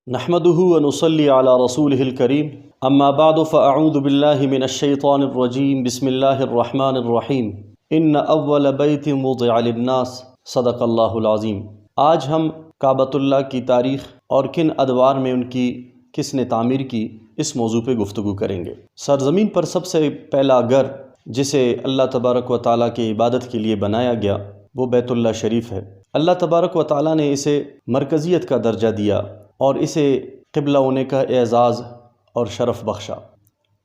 نحمده ونصلي على رسوله الكريم اما بعد فاعوذ بالله من الشيطان الرجيم بسم الله الرحمن الرحيم ان اول بیت وضع للناس صدق اللہ العظیم۔ آج ہم کعبۃ اللہ کی تاریخ اور کن ادوار میں ان کی کس نے تعمیر کی، اس موضوع پہ گفتگو کریں گے۔ سرزمین پر سب سے پہلا گھر جسے اللہ تبارک و تعالیٰ کی عبادت کے لیے بنایا گیا وہ بیت اللہ شریف ہے۔ اللہ تبارک و تعالیٰ نے اسے مرکزیت کا درجہ دیا اور اسے قبلہ ہونے کا اعزاز اور شرف بخشا۔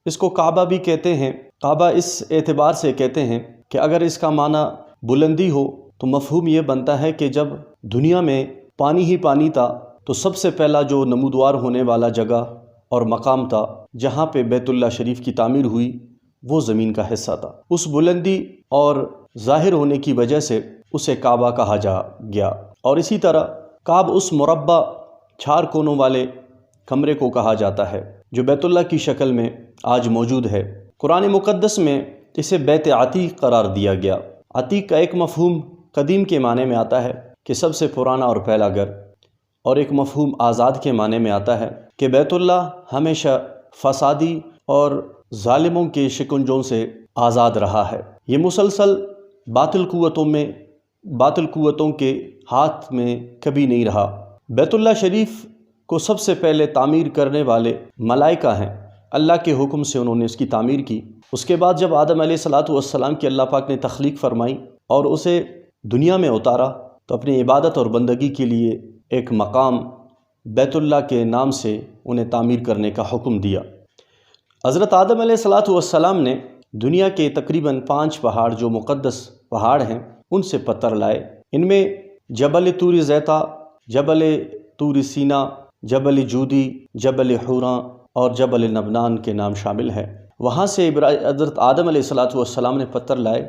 اس کو کعبہ بھی کہتے ہیں۔ کعبہ اس اعتبار سے کہتے ہیں کہ اگر اس کا معنی بلندی ہو تو مفہوم یہ بنتا ہے کہ جب دنیا میں پانی ہی پانی تھا تو سب سے پہلا جو نمودوار ہونے والا جگہ اور مقام تھا جہاں پہ بیت اللہ شریف کی تعمیر ہوئی وہ زمین کا حصہ تھا۔ اس بلندی اور ظاہر ہونے کی وجہ سے اسے کعبہ کہا جا گیا، اور اسی طرح کعب اس مربع 4 کونوں والے کمرے کو کہا جاتا ہے جو بیت اللہ کی شکل میں آج موجود ہے۔ قرآن مقدس میں اسے بیت عتیق قرار دیا گیا۔ عتیق کا ایک مفہوم قدیم کے معنی میں آتا ہے کہ سب سے پرانا اور پہلا گھر، اور ایک مفہوم آزاد کے معنی میں آتا ہے کہ بیت اللہ ہمیشہ فسادی اور ظالموں کے شکنجوں سے آزاد رہا ہے۔ یہ مسلسل باطل قوتوں کے ہاتھ میں کبھی نہیں رہا۔ بیت اللہ شریف کو سب سے پہلے تعمیر کرنے والے ملائکہ ہیں۔ اللہ کے حکم سے انہوں نے اس کی تعمیر کی۔ اس کے بعد جب آدم علیہ السلام کی اللہ پاک نے تخلیق فرمائی اور اسے دنیا میں اتارا تو اپنی عبادت اور بندگی کے لیے ایک مقام بیت اللہ کے نام سے انہیں تعمیر کرنے کا حکم دیا۔ حضرت آدم علیہ السلام نے دنیا کے تقریباً 5 پہاڑ جو مقدس پہاڑ ہیں ان سے پتھر لائے۔ ان میں جبل طور زیتہ، جبل طور سینا، جبل جودی، جبل حوراں اور جبل نبنان کے نام شامل ہیں۔ وہاں سے حضرت آدم علیہ السلام نے پتھر لائے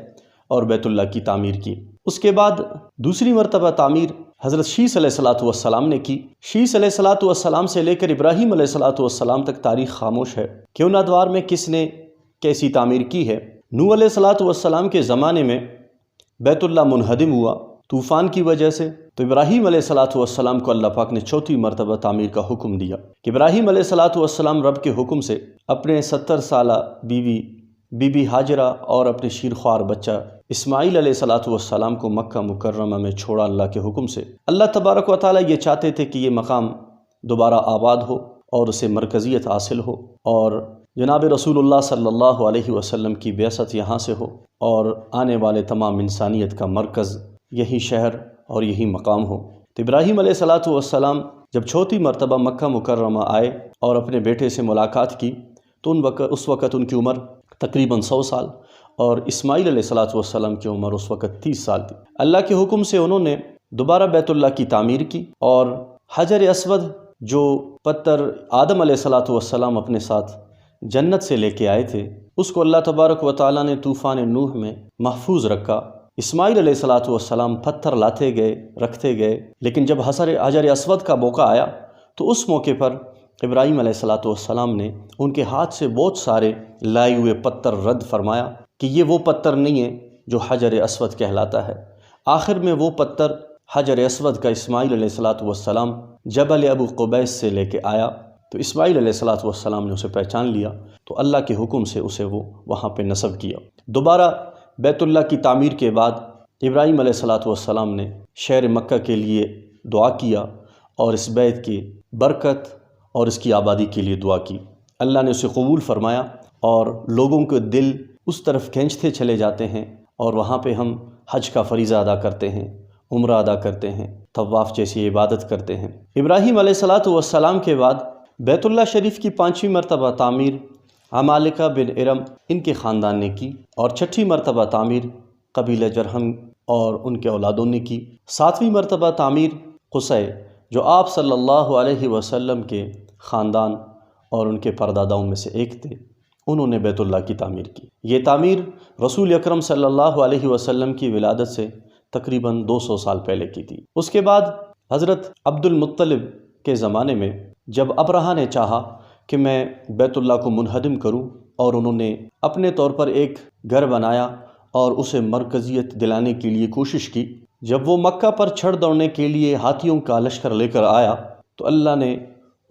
اور بیت اللہ کی تعمیر کی۔ اس کے بعد دوسری مرتبہ تعمیر حضرت شیس علیہ السلام نے کی۔ شیس علیہ السلام سے لے کر ابراہیم علیہ السلام تک تاریخ خاموش ہے کہ ان ادوار میں کس نے کیسی تعمیر کی ہے۔ نوح علیہ السلام کے زمانے میں بیت اللہ منہدم ہوا طوفان کی وجہ سے، تو ابراہیم علیہ السلام کو اللہ پاک نے 4تھی مرتبہ تعمیر کا حکم دیا کہ ابراہیم علیہ السلام رب کے حکم سے اپنے 70 سالہ بی بی ہاجرہ اور اپنے شیرخوار بچہ اسماعیل علیہ السلام کو مکہ مکرمہ میں چھوڑا اللہ کے حکم سے۔ اللہ تبارک و تعالیٰ یہ چاہتے تھے کہ یہ مقام دوبارہ آباد ہو اور اسے مرکزیت حاصل ہو، اور جناب رسول اللہ صلی اللہ علیہ وسلم کی بعثت یہاں سے ہو، اور آنے والے تمام انسانیت کا مرکز یہی شہر اور یہی مقام ہو۔ تو ابراہیم علیہ السلام جب 4تھی مرتبہ مکہ مکرمہ آئے اور اپنے بیٹے سے ملاقات کی تو اس وقت ان کی عمر تقریباً 100 سال، اور اسماعیل علیہ السلام کی عمر اس وقت 30 سال تھی۔ اللہ کے حکم سے انہوں نے دوبارہ بیت اللہ کی تعمیر کی، اور حجر اسود جو پتھر آدم علیہ السلام اپنے ساتھ جنت سے لے کے آئے تھے اس کو اللہ تبارک و تعالیٰ نے طوفان نوح میں محفوظ رکھا۔ اسماعیل علیہ السلام پتھر لاتے گئے، رکھتے گئے، لیکن جب حجر اسود کا موقع آیا تو اس موقع پر ابراہیم علیہ السلام نے ان کے ہاتھ سے بہت سارے لائے ہوئے پتھر رد فرمایا کہ یہ وہ پتھر نہیں ہے جو حجر اسود کہلاتا ہے۔ آخر میں وہ پتھر حجر اسود کا اسماعیل علیہ السلام جبل ابو قبیس سے لے کے آیا، تو اسماعیل علیہ السلام نے اسے پہچان لیا، تو اللہ کے حکم سے اسے وہ وہاں پہ نصب کیا۔ دوبارہ بیت اللہ کی تعمیر کے بعد ابراہیم علیہ السلام نے شہر مکہ کے لیے دعا کیا اور اس بیت کی برکت اور اس کی آبادی کے لیے دعا کی۔ اللہ نے اسے قبول فرمایا، اور لوگوں کے دل اس طرف کھینچتے چلے جاتے ہیں، اور وہاں پہ ہم حج کا فریضہ ادا کرتے ہیں، عمرہ ادا کرتے ہیں، طواف جیسی عبادت کرتے ہیں۔ ابراہیم علیہ السلام کے بعد بیت اللہ شریف کی 5ویں مرتبہ تعمیر عمالقہ بن ارم ان کے خاندان نے کی، اور 6ٹھی مرتبہ تعمیر قبیلہ جرہم اور ان کے اولادوں نے کی۔ 7ویں مرتبہ تعمیر قصی جو آپ صلی اللہ علیہ وسلم کے خاندان اور ان کے پرداداؤں میں سے ایک تھے، انہوں نے بیت اللہ کی تعمیر کی۔ یہ تعمیر رسول اکرم صلی اللہ علیہ وسلم کی ولادت سے تقریباً 200 سال پہلے کی تھی۔ اس کے بعد حضرت عبد المطلب کے زمانے میں جب ابرہہ نے چاہا کہ میں بیت اللہ کو منہدم کروں، اور انہوں نے اپنے طور پر ایک گھر بنایا اور اسے مرکزیت دلانے کے لیے کوشش کی۔ جب وہ مکہ پر چھڑ دوڑنے کے لیے ہاتھیوں کا لشکر لے کر آیا تو اللہ نے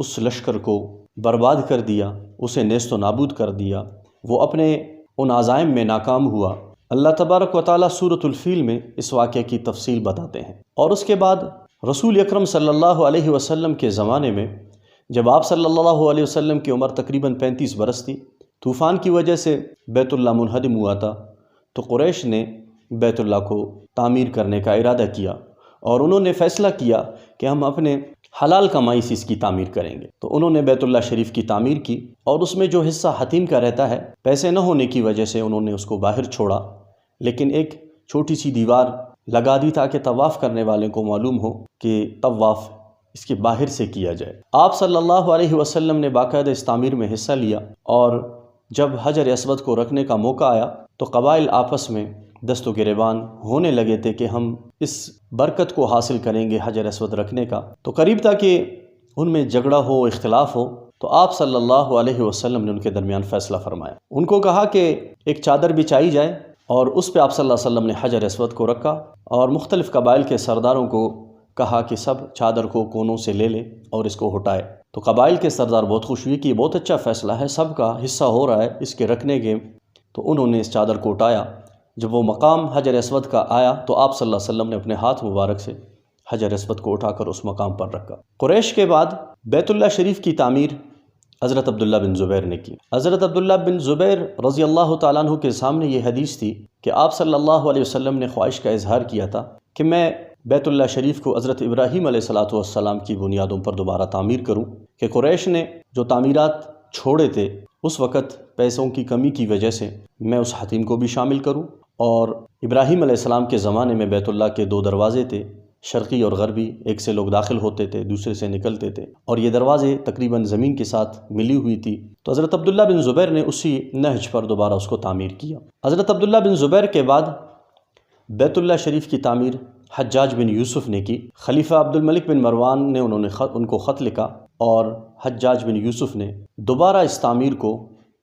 اس لشکر کو برباد کر دیا، اسے نیست و نابود کر دیا، وہ اپنے ان عزائم میں ناکام ہوا۔ اللہ تبارک و تعالیٰ سورۃ الفیل میں اس واقعے کی تفصیل بتاتے ہیں۔ اور اس کے بعد رسول اکرم صلی اللہ علیہ وسلم کے زمانے میں جب آپ صلی اللہ علیہ وسلم کی عمر تقریباً 35 برس تھی، طوفان کی وجہ سے بیت اللہ منہدم ہوا تھا، تو قریش نے بیت اللہ کو تعمیر کرنے کا ارادہ کیا اور انہوں نے فیصلہ کیا کہ ہم اپنے حلال کمائی سے اس کی تعمیر کریں گے۔ تو انہوں نے بیت اللہ شریف کی تعمیر کی، اور اس میں جو حصہ حتیم کا رہتا ہے، پیسے نہ ہونے کی وجہ سے انہوں نے اس کو باہر چھوڑا، لیکن ایک چھوٹی سی دیوار لگا دی تاکہ طواف کرنے والے کو معلوم ہو کہ طواف اس کے باہر سے کیا جائے۔ آپ صلی اللہ علیہ وسلم نے باقاعدہ اس تعمیر میں حصہ لیا، اور جب حجر اسود کو رکھنے کا موقع آیا تو قبائل آپس میں دست و گریبان ہونے لگے تھے کہ ہم اس برکت کو حاصل کریں گے حجر اسود رکھنے کا۔ تو قریب تھا کہ ان میں جھگڑا ہو، اختلاف ہو، تو آپ صلی اللہ علیہ وسلم نے ان کے درمیان فیصلہ فرمایا۔ ان کو کہا کہ ایک چادر بچھائی جائے، اور اس پہ آپ صلی اللہ علیہ وسلم نے حجر اسود کو رکھا، اور مختلف قبائل کے سرداروں کو کہا کہ سب چادر کو کونوں سے لے لے اور اس کو ہٹائے۔ تو قبائل کے سردار بہت خوش ہوئے کہ یہ بہت اچھا فیصلہ ہے، سب کا حصہ ہو رہا ہے اس کے رکھنے کے۔ تو انہوں نے اس چادر کو اٹھایا۔ جب وہ مقام حجر اسود کا آیا تو آپ صلی اللہ علیہ وسلم نے اپنے ہاتھ مبارک سے حجر اسود کو اٹھا کر اس مقام پر رکھا۔ قریش کے بعد بیت اللہ شریف کی تعمیر حضرت عبداللہ بن زبیر نے کی۔ حضرت عبداللہ بن زبیر رضی اللہ تعالیٰ عنہ کے سامنے یہ حدیث تھی کہ آپ صلی اللہ علیہ وسلم نے خواہش کا اظہار کیا تھا کہ میں بیت اللہ شریف کو حضرت ابراہیم علیہ السلام کی بنیادوں پر دوبارہ تعمیر کروں، کہ قریش نے جو تعمیرات چھوڑے تھے اس وقت پیسوں کی کمی کی وجہ سے میں اس حتیم کو بھی شامل کروں۔ اور ابراہیم علیہ السلام کے زمانے میں بیت اللہ کے 2 دروازے تھے، شرقی اور غربی، ایک سے لوگ داخل ہوتے تھے، دوسرے سے نکلتے تھے، اور یہ دروازے تقریباً زمین کے ساتھ ملی ہوئی تھی۔ تو حضرت عبداللہ بن زبیر نے اسی نہج پر دوبارہ اس کو تعمیر کیا۔ حضرت عبداللہ بن زبیر کے بعد بیت اللہ شریف کی تعمیر حجاج بن یوسف نے کی۔ خلیفہ عبد الملک بن مروان نے ان کو خط لکھا، اور حجاج بن یوسف نے دوبارہ اس تعمیر کو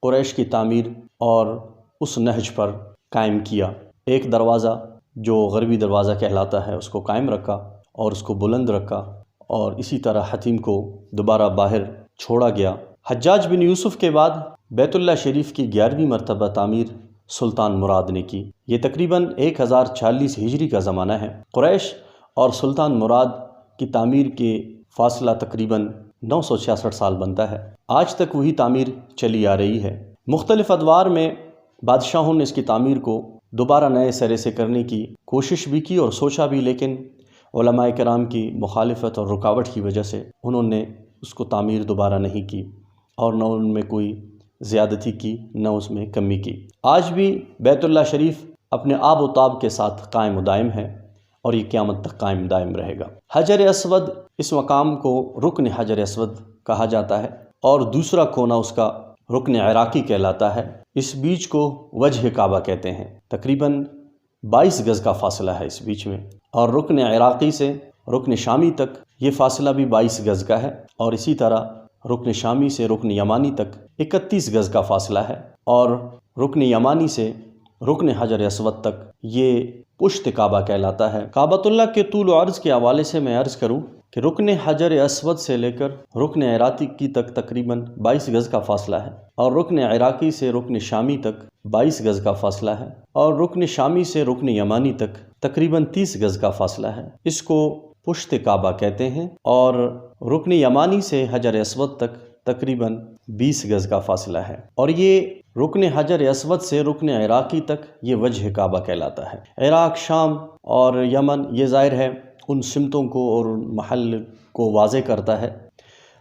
قریش کی تعمیر اور اس نہج پر قائم کیا۔ ایک دروازہ جو غربی دروازہ کہلاتا ہے اس کو قائم رکھا اور اس کو بلند رکھا، اور اسی طرح حتیم کو دوبارہ باہر چھوڑا گیا۔ حجاج بن یوسف کے بعد بیت اللہ شریف کی 11ویں مرتبہ تعمیر سلطان مراد نے کی۔ یہ تقریباً 1040 ہجری کا زمانہ ہے۔ قریش اور سلطان مراد کی تعمیر کے فاصلہ تقریباً 966 سال بنتا ہے۔ آج تک وہی تعمیر چلی آ رہی ہے۔ مختلف ادوار میں بادشاہوں نے اس کی تعمیر کو دوبارہ نئے سرے سے کرنے کی کوشش بھی کی اور سوچا بھی، لیکن علماء کرام کی مخالفت اور رکاوٹ کی وجہ سے انہوں نے اس کو تعمیر دوبارہ نہیں کی، اور نہ ان میں کوئی زیادتی کی نہ اس میں کمی کی۔ آج بھی بیت اللہ شریف اپنے آب و تاب کے ساتھ قائم و دائم ہے، اور یہ قیامت تک قائم دائم رہے گا۔ حجر اسود، اس مقام کو رکن حجر اسود کہا جاتا ہے، اور دوسرا کونا اس کا رکن عراقی کہلاتا ہے۔ اس بیچ کو وجہ کعبہ کہتے ہیں۔ تقریباً 22 گز کا فاصلہ ہے اس بیچ میں، اور رکن عراقی سے رکن شامی تک یہ فاصلہ بھی 22 گز کا ہے، اور اسی طرح رکن شامی سے رکن یمانی تک 31 گز کا فاصلہ ہے، اور رکن یمانی سے رکن حجر اسود تک یہ پشت کعبہ کہلاتا ہے۔ کعبۃ اللہ کے طول و عرض کے حوالے سے میں عرض کروں کہ رکن حجر اسود سے لے کر رکن عراقی تک تقریباً 22 گز کا فاصلہ ہے، اور رکن عراقی سے رکن شامی تک 22 گز کا فاصلہ ہے، اور رکن شامی سے رکن یمانی تک تقریباً 30 گز کا فاصلہ ہے۔ اس کو پشت کعبہ کہتے ہیں، اور رکن یمانی سے حجر اسود تک تقریباً 20 گز کا فاصلہ ہے، اور یہ رکن حجر اسود سے رکن عراقی تک یہ وجہ کعبہ کہلاتا ہے۔ عراق، شام اور یمن یہ ظاہر ہے ان سمتوں کو اور محل کو واضح کرتا ہے۔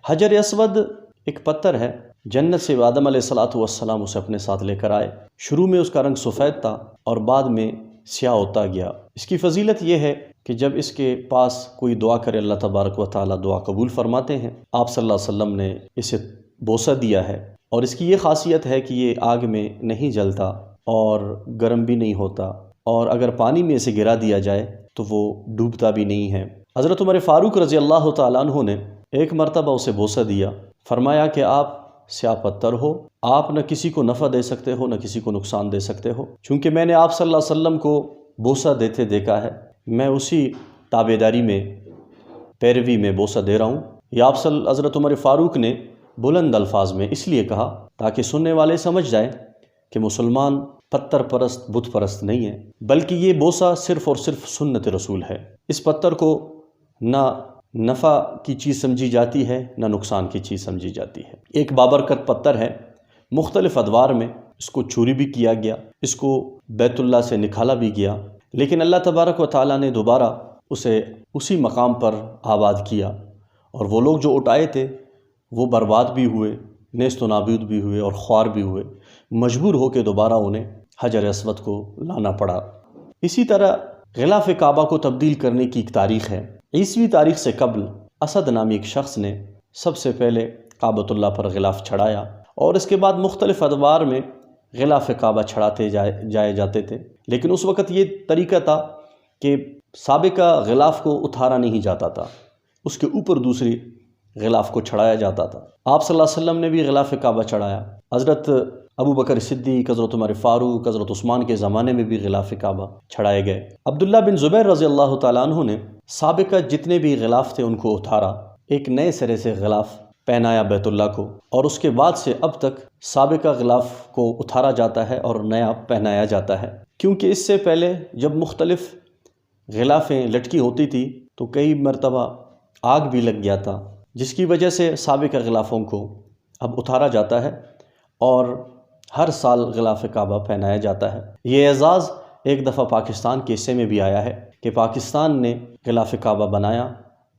حجر اسود ایک پتھر ہے، جنت سے آدم علیہ السلام اسے اپنے ساتھ لے کر آئے۔ شروع میں اس کا رنگ سفید تھا اور بعد میں سیاہ ہوتا گیا۔ اس کی فضیلت یہ ہے کہ جب اس کے پاس کوئی دعا کرے اللہ تبارک و تعالیٰ دعا قبول فرماتے ہیں۔ آپ صلی اللہ علیہ وسلم نے اسے بوسہ دیا ہے، اور اس کی یہ خاصیت ہے کہ یہ آگ میں نہیں جلتا اور گرم بھی نہیں ہوتا، اور اگر پانی میں اسے گرا دیا جائے تو وہ ڈوبتا بھی نہیں ہے۔ حضرت عمر فاروق رضی اللہ تعالیٰ عنہ نے ایک مرتبہ اسے بوسہ دیا، فرمایا کہ آپ سیاہ پتھر ہو، آپ نہ کسی کو نفع دے سکتے ہو نہ کسی کو نقصان دے سکتے ہو، چونکہ میں نے آپ صلی اللہ علیہ وسلم کو بوسہ دیتے دیکھا ہے، میں اسی تابعداری میں پیروی میں بوسہ دے رہا ہوں۔ یہ آپ حضرت عمر فاروق نے بلند الفاظ میں اس لیے کہا تاکہ سننے والے سمجھ جائیں کہ مسلمان پتھر پرست بت پرست نہیں ہے، بلکہ یہ بوسہ صرف اور صرف سنت رسول ہے۔ اس پتھر کو نہ نفع کی چیز سمجھی جاتی ہے نہ نقصان کی چیز سمجھی جاتی ہے۔ ایک بابرکت پتھر ہے، مختلف ادوار میں اس کو چوری بھی کیا گیا، اس کو بیت اللہ سے نکالا بھی گیا، لیکن اللہ تبارک و تعالیٰ نے دوبارہ اسے اسی مقام پر آباد کیا، اور وہ لوگ جو اٹھائے تھے وہ برباد بھی ہوئے، نیست و نابود بھی ہوئے اور خوار بھی ہوئے، مجبور ہو کے دوبارہ انہیں حجر اسود کو لانا پڑا۔ اسی طرح غلاف کعبہ کو تبدیل کرنے کی ایک تاریخ ہے۔ عیسوی تاریخ سے قبل اسد نامی ایک شخص نے سب سے پہلے کعبۃ اللہ پر غلاف چڑھایا، اور اس کے بعد مختلف ادوار میں غلاف کعبہ چڑھاتے جائے جاتے تھے، لیکن اس وقت یہ طریقہ تھا کہ سابقہ غلاف کو اتارا نہیں جاتا تھا، اس کے اوپر دوسری غلاف کو چڑھایا جاتا تھا۔ آپ صلی اللہ علیہ وسلم نے بھی غلاف کعبہ چڑھایا، حضرت ابو بکر صدیق، حضرت عمر فاروق، حضرت عثمان کے زمانے میں بھی غلاف کعبہ چڑھائے گئے۔ عبداللہ بن زبیر رضی اللہ تعالیٰ عنہ نے سابقہ جتنے بھی غلاف تھے ان کو اتارا، ایک نئے سرے سے غلاف پہنایا بیت اللہ کو، اور اس کے بعد سے اب تک سابقہ غلاف کو اتارا جاتا ہے اور نیا پہنایا جاتا ہے، کیونکہ اس سے پہلے جب مختلف غلافیں لٹکی ہوتی تھی تو کئی مرتبہ آگ بھی لگ گیا تھا، جس کی وجہ سے سابقہ غلافوں کو اب اتارا جاتا ہے اور ہر سال غلاف کعبہ پہنایا جاتا ہے۔ یہ اعزاز ایک دفعہ پاکستان کے حصے میں بھی آیا ہے کہ پاکستان نے غلاف کعبہ بنایا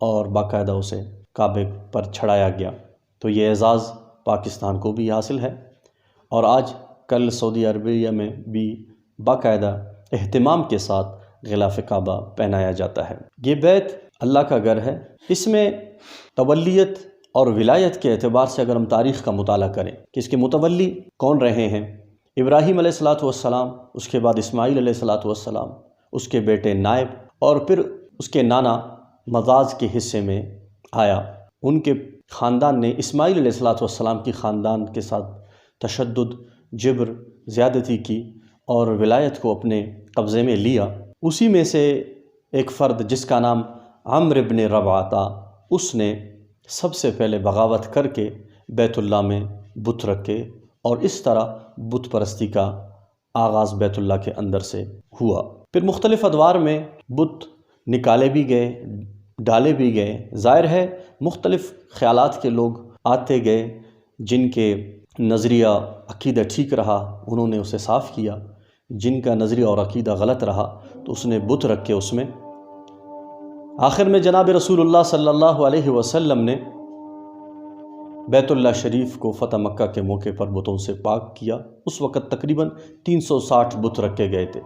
اور باقاعدہ اسے کعبے پر چڑھایا گیا، تو یہ اعزاز پاکستان کو بھی حاصل ہے، اور آج کل سعودی عربیہ میں بھی باقاعدہ اہتمام کے ساتھ غلاف کعبہ پہنایا جاتا ہے۔ یہ بیت اللہ کا گھر ہے، اس میں تولیت اور ولایت کے اعتبار سے اگر ہم تاریخ کا مطالعہ کریں کہ اس کے متولی کون رہے ہیں، ابراہیم علیہ السلام، اس کے بعد اسماعیل علیہ السلام، اس کے بیٹے نائب، اور پھر اس کے نانا مزاج کے حصے میں آیا۔ ان کے خاندان نے اسماعیل علیہ السلام کی خاندان کے ساتھ تشدد، جبر، زیادتی کی اور ولایت کو اپنے قبضے میں لیا۔ اسی میں سے ایک فرد جس کا نام عمرو بن ربعہ تھا، اس نے سب سے پہلے بغاوت کر کے بیت اللہ میں بت رکھے، اور اس طرح بت پرستی کا آغاز بیت اللہ کے اندر سے ہوا۔ پھر مختلف ادوار میں بت نکالے بھی گئے، ڈالے بھی گئے۔ ظاہر ہے مختلف خیالات کے لوگ آتے گئے، جن کے نظریہ عقیدہ ٹھیک رہا انہوں نے اسے صاف کیا، جن کا نظریہ اور عقیدہ غلط رہا تو اس نے بت رکھ کے اس میں۔ آخر میں جناب رسول اللہ صلی اللہ علیہ وسلم نے بیت اللہ شریف کو فتح مکہ کے موقع پر بتوں سے پاک کیا۔ اس وقت تقریباً 360 بت رکھے گئے تھے۔